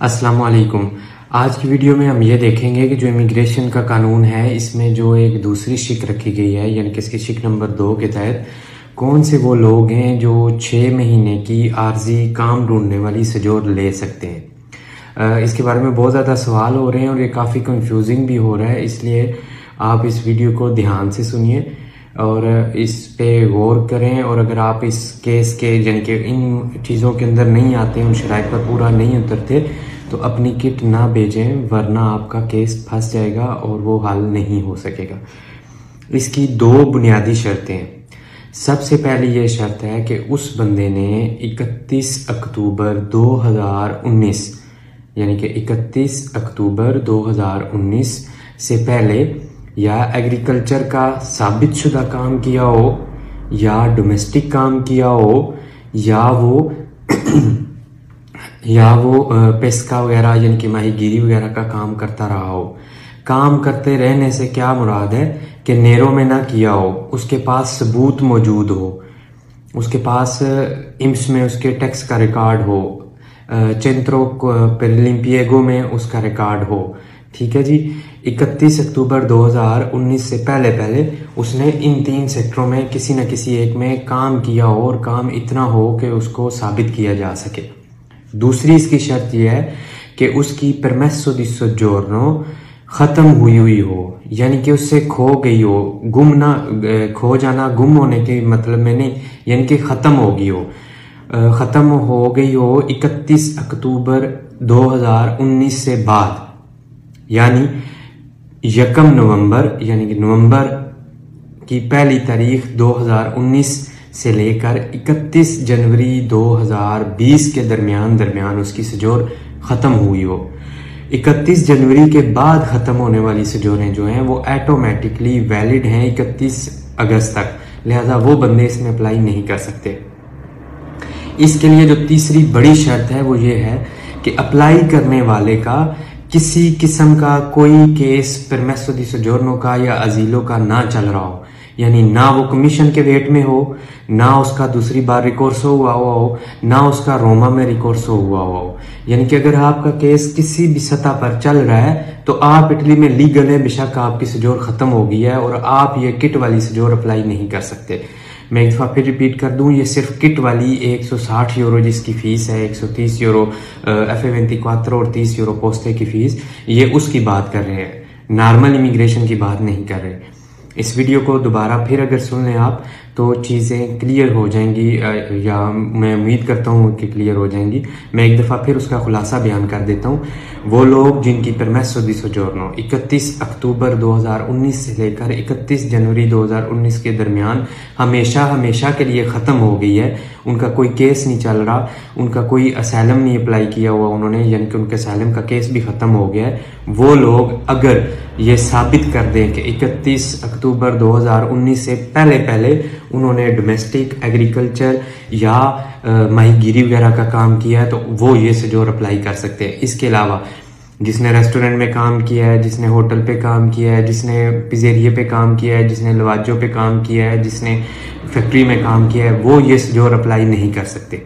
अस्सलाम वालेकुम। आज की वीडियो में हम ये देखेंगे कि जो इमिग्रेशन का कानून है इसमें जो एक दूसरी शिक रखी गई है, यानी कि इसकी शिक नंबर 2 के तहत कौन से वो लोग हैं जो 6 महीने की आर्जी काम ढूंढने वाली सजोर ले सकते हैं। इसके बारे में बहुत ज़्यादा सवाल हो रहे हैं और ये काफ़ी कंफ्यूजिंग भी हो रहा है, इसलिए आप इस वीडियो को ध्यान से सुनिए और इस पे गौर करें। और अगर आप इस केस के यानी कि इन चीज़ों के अंदर नहीं आते, उन शराइत पर पूरा नहीं उतरते, तो अपनी किट ना भेजें, वरना आपका केस फंस जाएगा और वो हल नहीं हो सकेगा। इसकी 2 बुनियादी शर्तें हैं। सबसे पहली ये शर्त है कि उस बंदे ने 31 अक्टूबर 2019 यानी कि 31 अक्टूबर 2019 से पहले या एग्रीकल्चर का साबित शुदा काम किया हो, या डोमेस्टिक काम किया हो, या वो पेस्का वगैरह यानी कि माहीगीरी वगैरह का काम करता रहा हो। काम करते रहने से क्या मुराद है कि नेरों में ना किया हो, उसके पास सबूत मौजूद हो, उसके पास इम्स में उसके टैक्स का रिकॉर्ड हो, चेंत्रो पेरिलिम्पिएगो में उसका रिकॉर्ड हो। ठीक है जी। 31 अक्टूबर 2019 से पहले उसने इन 3 सेक्टरों में किसी न किसी एक में काम किया हो और काम इतना हो कि उसको साबित किया जा सके। दूसरी इसकी शर्त यह है कि उसकी परमेसो दी सोजोर्नो खत्म हुई हो, यानी कि उससे खो गई हो। खो जाना गुम होने के मतलब में नहीं, यानी कि खत्म हो गई हो, खत्म हो गई हो 31 अक्टूबर 2019 से बाद, यानी 1 नवंबर यानी कि नवंबर की पहली तारीख 2019 से लेकर 31 जनवरी 2020 के दरमियान उसकी सजोर खत्म हुई हो। 31 जनवरी के बाद खत्म होने वाली सजोरें जो हैं वो ऑटोमेटिकली वैलिड हैं 31 अगस्त तक, लिहाजा वो बंदे इसमें अप्लाई नहीं कर सकते। इसके लिए जो तीसरी बड़ी शर्त है वो ये है कि अप्लाई करने वाले का किसी किस्म का कोई केस परमेसो दी सोजोर्नो का या अजीलो का ना चल रहा हो, यानी ना वो कमीशन के वेट में हो, ना उसका दूसरी बार रिकोर्सो हुआ हो, ना उसका रोमा में रिकोर्सो हुआ हो। यानी कि अगर आपका केस किसी भी सतह पर चल रहा है तो आप इटली में लीगल है, बेशक आपकी सजोर खत्म हो गई है और आप ये किट वाली सजोर अप्लाई नहीं कर सकते। मैं एक दफ़ा फिर रिपीट कर दूं, ये सिर्फ किट वाली 160 यूरो जिसकी फीस है, 130 यूरो FA24 और 30 यूरो पोस्टे की फीस, ये उसकी बात कर रहे हैं, नॉर्मल इमिग्रेशन की बात नहीं कर रहे। इस वीडियो को दोबारा फिर अगर सुन लें आप तो चीज़ें क्लियर हो जाएंगी, या मैं उम्मीद करता हूँ कि क्लियर हो जाएंगी। मैं एक दफ़ा फिर उसका खुलासा बयान कर देता हूँ। वो लोग जिनकी परमेसो दी सोजोर्नो 31 अक्टूबर 2019 से लेकर 31 जनवरी 2019 के दरमियान हमेशा के लिए ख़त्म हो गई है, उनका कोई केस नहीं चल रहा, उनका कोई असैलम नहीं अप्लाई किया हुआ उन्होंने, यानी कि उनके असैलम का केस भी ख़त्म हो गया है, वो लोग अगर ये साबित कर दें कि 31 अक्टूबर 2019 से पहले उन्होंने डोमेस्टिक एग्रीकल्चर या माहीगीरी वगैरह का काम किया है, तो वो ये सजोर अप्लाई कर सकते हैं। इसके अलावा जिसने रेस्टोरेंट में काम किया है, जिसने होटल पे काम किया है, जिसने पिज़ेरिये पे काम किया है, जिसने लवाजों पे काम किया है, जिसने फैक्ट्री में काम किया है, वो ये सजोर अप्लाई नहीं कर सकते।